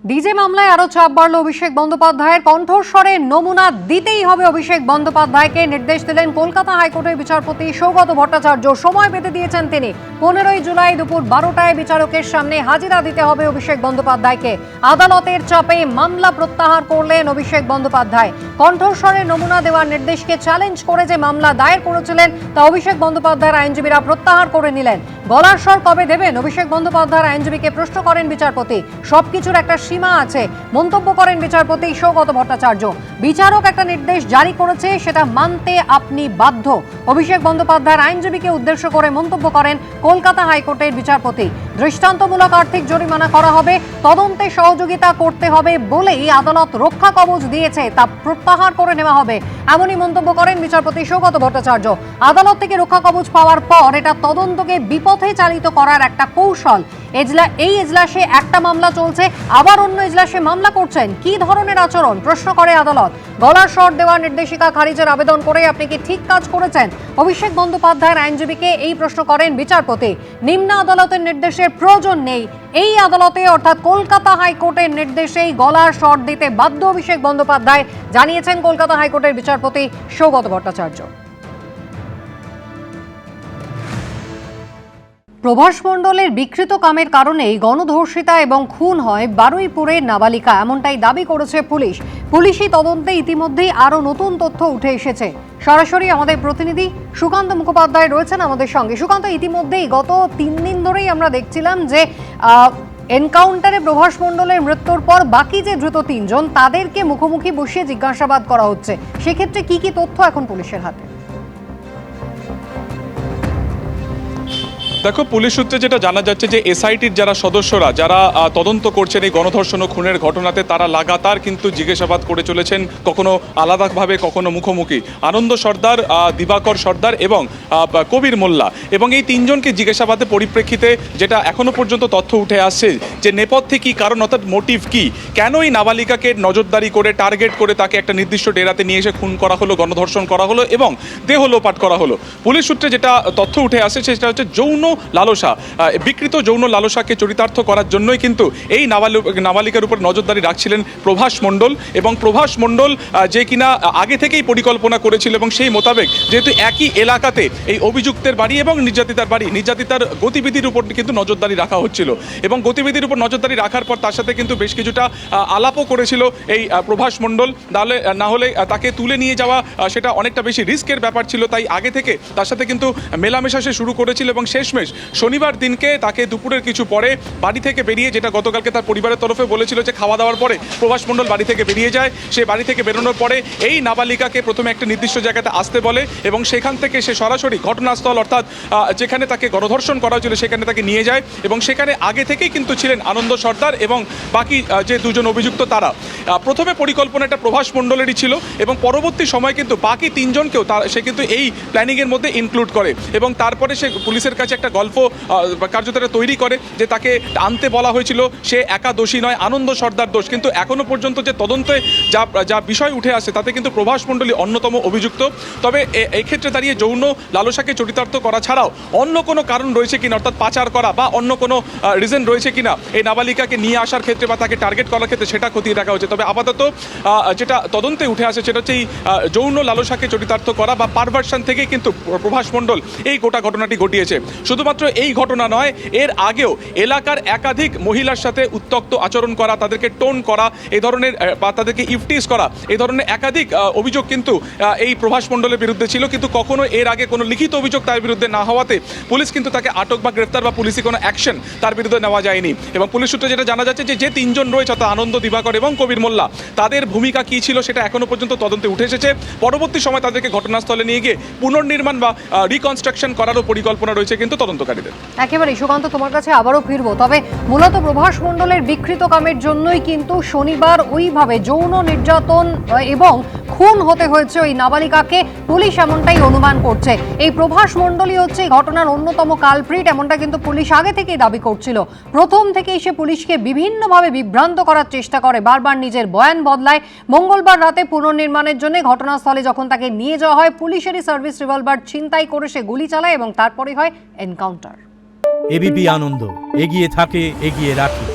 DJ মামলায় আরো চাপ বাড়ল অভিষেক বন্দ্যোপাধ্যায়ের। কণ্ঠস্বরে নমুনা দিতেই হবে অভিষেক বন্দ্যোপাধ্যায়কে নির্দেশ দিলেন কলকাতা হাইকোর্টের বিচারপতি সৌগত ভট্টাচার্য। সময় বেঁধে দিয়েছেন তিনি। 15ই জুলাই দুপুর 12টায় বিচারকের সামনে হাজিরা দিতে হবে অভিষেক বন্দ্যোপাধ্যায়কে। আদালতের চাপে মামলা প্রত্যাহার করলেন অভিষেক বন্দ্যোপাধ্যায়। কণ্ঠস্বরে নমুনা দেওয়ার নির্দেশকে চ্যালেঞ্জ করে যে মামলা দায়ের করেছিলেন তা অভিষেক বন্দ্যোপাধ্যায়ের আইনজীবীরা প্রত্যাহার করে নিলেন। গলার স্বর কবে দেবেন অভিষেক বন্দ্যোপাধ্যায়ের আইনজীবীকে প্রশ্ন করেন বিচারপতি। সবকিছুর একটা সীমা আছে মন্তব্য করেন বিচারপতি সৌগত ভট্টাচার্য। বিচারক একটা নির্দেশ জারি করেছে, সেটা মানতে আপনি বাধ্য। অভিষেক বন্দ্যোপাধ্যায়ের আইনজীবীকে উদ্দেশ্য করে মন্তব্য করেন কলকাতা হাইকোর্টের বিচারপতি। দৃষ্টান্তমূলক আর্থিক জরিমানা করা হবে, তদন্তে সহযোগিতা করতে হবে বলেই আদালত রক্ষা কবচ দিয়েছে, তা প্রত্যাহার করে নেওয়া হবে, এমনই মন্তব্য করেন বিচারপতি সৌগত ভট্টাচার্য। আদালত থেকে রক্ষা কবচ পাওয়ার পর এটা তদন্তকে বিপথে চালিত করার একটা কৌশল। এই এজলাসে একটা মামলা চলছে, আবার অন্য এজলাসে মামলা করছেন, কি ধরনের আচরণ প্রশ্ন করে আদালত। গলার স্বর দেওয়ার নির্দেশিকা খারিজের আবেদন করে আপনি কি ঠিক কাজ করেছেন অভিষেক বন্দ্যোপাধ্যায়ের আইনজীবীকে এই প্রশ্ন করেন বিচারপতি। নিম্ন আদালতের নির্দেশের প্রয়োজন নেই, এই আদালতে অর্থাৎ কলকাতা হাইকোর্টের নির্দেশেই গলার স্বর দিতে বাধ্য অভিষেক বন্দ্যোপাধ্যায়, জানিয়েছেন কলকাতা হাইকোর্টের বিচারপতি সৌগত ভট্টাচার্য। প্রভাস মণ্ডলের বিকৃত কামের কারণেই গণধর্ষিতা এবং খুন হয় বারুইপুরের নাবালিকা, এমনটাই দাবি করেছে পুলিশ। পুলিশি তদন্তে ইতিমধ্যেই আরও নতুন তথ্য উঠে এসেছে। সরাসরি আমাদের প্রতিনিধি সুকান্ত মুখোপাধ্যায় রয়েছেন আমাদের সঙ্গে। সুকান্ত, ইতিমধ্যেই গত 3 দিন ধরেই আমরা দেখছিলাম যে এনকাউন্টারে প্রভাস মণ্ডলের মৃত্যুর পর বাকি যে ধৃত 3 জন তাদেরকে মুখোমুখি বসিয়ে জিজ্ঞাসাবাদ করা হচ্ছে। সেক্ষেত্রে কি কি তথ্য এখন পুলিশের হাতে? দেখো, পুলিশ সূত্রে যেটা জানা যাচ্ছে যে এসআইটির যারা সদস্যরা যারা তদন্ত করছেন এই গণধর্ষণ ও খুনের ঘটনাতে, তারা লাগাতার কিন্তু জিজ্ঞাসাবাদ করে চলেছেন, কখনো আলাদাভাবে কখনো মুখোমুখি। আনন্দ সর্দার, দিবাকর সর্দার এবং কবির মোল্লা, এবং এই 3 জনকে জিজ্ঞাসাবাদের পরিপ্রেক্ষিতে যেটা এখনো পর্যন্ত তথ্য উঠে আসছে যে নেপথ্যে কী কারণ, অর্থাৎ মোটিভ কি, কেন এই নাবালিকাকে নজরদারি করে টার্গেট করে তাকে একটা নির্দিষ্ট ডেরাতে নিয়ে এসে খুন করা হলো, গণধর্ষণ করা হলো এবং দেহ লোপাট করা হলো। পুলিশ সূত্রে যেটা তথ্য উঠে আসছে সেটা হচ্ছে যৌন লালসা, বিকৃত যৌন লালসাকে চরিতার্থ করার জন্যই কিন্তু এই নাবালিকার উপর নজরদারি রাখছিলেন প্রভাস মণ্ডল। এবং প্রভাস মণ্ডল যে কিনা আগে থেকেই পরিকল্পনা করেছিল এবং সেই মোতাবেক যেহেতু একই এলাকাতে এই অভিযুক্তের বাড়ি এবং নির্যাতিতার গতিবিধির উপর কিন্তু নজরদারি রাখা হচ্ছিল, এবং গতিবিধির উপর নজরদারি রাখার পর তার সাথে কিন্তু বেশ কিছুটা আলাপও করেছিল এই প্রভাস মণ্ডল। না হলে তাকে তুলে নিয়ে যাওয়া সেটা অনেকটা বেশি রিস্কের ব্যাপার ছিল, তাই আগে থেকে তার সাথে কিন্তু মেলামেশা সে শুরু করেছিল। এবং শেষমেশ শনিবার দিনকে তাকে দুপুরের কিছু পরে বাড়ি থেকে বেরিয়ে, যেটা গতকালকে তার পরিবারের তরফে বলেছিল যে খাওয়া দাওয়ার পরে প্রভাস মণ্ডল বাড়ি থেকে বেরিয়ে যায়। সে বাড়ি থেকে বেরোনোর পরে এই নাবালিকাকে প্রথমে একটা নির্দিষ্ট জায়গাতে আসতে বলে এবং সেখান থেকে সে সরাসরি ঘটনাস্থল, অর্থাৎ যেখানে তাকে গণধর্ষণ করা হয়েছিল সেখানে তাকে নিয়ে যায়। এবং সেখানে আগে থেকেই কিন্তু ছিলেন আনন্দ সর্দার এবং বাকি যে 2 জন অভিযুক্ত। তারা প্রথমে পরিকল্পনাটা প্রভাস মণ্ডলেরই ছিল এবং পরবর্তী সময় কিন্তু বাকি 3 জনকেও সে কিন্তু এই প্ল্যানিংয়ের মধ্যে ইনক্লুড করে। এবং তারপরে সে পুলিশের কাছে একটা গল্প কার্যত তৈরি করে যে তাকে আনতে বলা হয়েছিল, সে একা দোষী নয়, আনন্দ সর্দার দোষ। কিন্তু এখনো পর্যন্ত যে তদন্তে যা বিষয় উঠে আসে তাতে কিন্তু প্রভাস মণ্ডলী অন্যতম অভিযুক্ত। তবে এই ক্ষেত্রে দাঁড়িয়ে যৌন লালসাকে চরিতার্থ করা ছাড়াও অন্য কোনো কারণ রয়েছে কিনা, অর্থাৎ পাচার করা বা অন্য কোনো রিজন রয়েছে কিনা এই নাবালিকাকে নিয়ে আসার ক্ষেত্রে বা তাকে টার্গেট করার ক্ষেত্রে, সেটা খতিয়ে দেখা হচ্ছে। তবে আপাতত যেটা তদন্তে উঠে আসে সেটা হচ্ছে এই যৌন লালসাকে চরিতার্থ করা বা পারভার্সন থেকে কিন্তু প্রভাস মণ্ডল এই গোটা ঘটনাটি ঘটিয়েছে। শুধুমাত্র এই ঘটনা নয়, এর আগেও এলাকার একাধিক মহিলার সাথে উত্ত্যক্ত আচরণ করা, তাদেরকে টোন করা, এই ধরনের বা তাদেরকে ইফটিজ করা, এই ধরনের একাধিক অভিযোগ কিন্তু এই প্রভাস মণ্ডলের বিরুদ্ধে ছিল। কিন্তু কখনো এর আগে কোনো লিখিত অভিযোগ তার বিরুদ্ধে না হওয়াতে পুলিশ কিন্তু তাকে আটক বা গ্রেফতার বা পুলিশি কোনো অ্যাকশন তার বিরুদ্ধে নেওয়া যায়নি। এবং পুলিশ সূত্রে যেটা জানা যাচ্ছে যে 3 জন রয়েছে, অর্থাৎ আনন্দ, দিবাকর এবং কবির মোল্লা, তাদের ভূমিকা কী ছিল সেটা এখনো পর্যন্ত তদন্তে উঠে এসেছে। পরবর্তী সময় তাদেরকে ঘটনাস্থলে নিয়ে গিয়ে পুনর্নির্মাণ বা রিকনস্ট্রাকশন করারও পরিকল্পনা রয়েছে কিন্তু তদন্তকারীদের। একেবারে সুকান্ত, তোমার কাছে আবারও ফিরবো। তবে মূলত প্রভাস মণ্ডলের বিকৃত কামের জন্যই কিন্তু শনিবার ওইভাবে যৌন নির্যাতন এবং খুন হতে হয়েছে ওই নাবালিকাকে, পুলিশ এমনটাই অনুমান করছে। এই প্রভাস মণ্ডলই হচ্ছে এই ঘটনার অন্যতম কালপ্রিট, এমনটা কিন্তু পুলিশ আগে থেকেই দাবি করছিল। প্রথম থেকেই সে পুলিশকে বিভিন্নভাবে বিভ্রান্ত করার চেষ্টা করে, বারবার নিজের বয়ান বদলায়। মঙ্গলবার রাতে পুনর্নির্মাণের জন্য ঘটনাস্থলে যখন তাকে নিয়ে যাওয়া হয়, পুলিশেরই সার্ভিস রিভলভার ছিনতাই করে সে গুলি চালায় এবং তারপরে হয় এনকাউন্টার। এবিপি আনন্দ, এগিয়ে থাকে, এগিয়ে রাখে।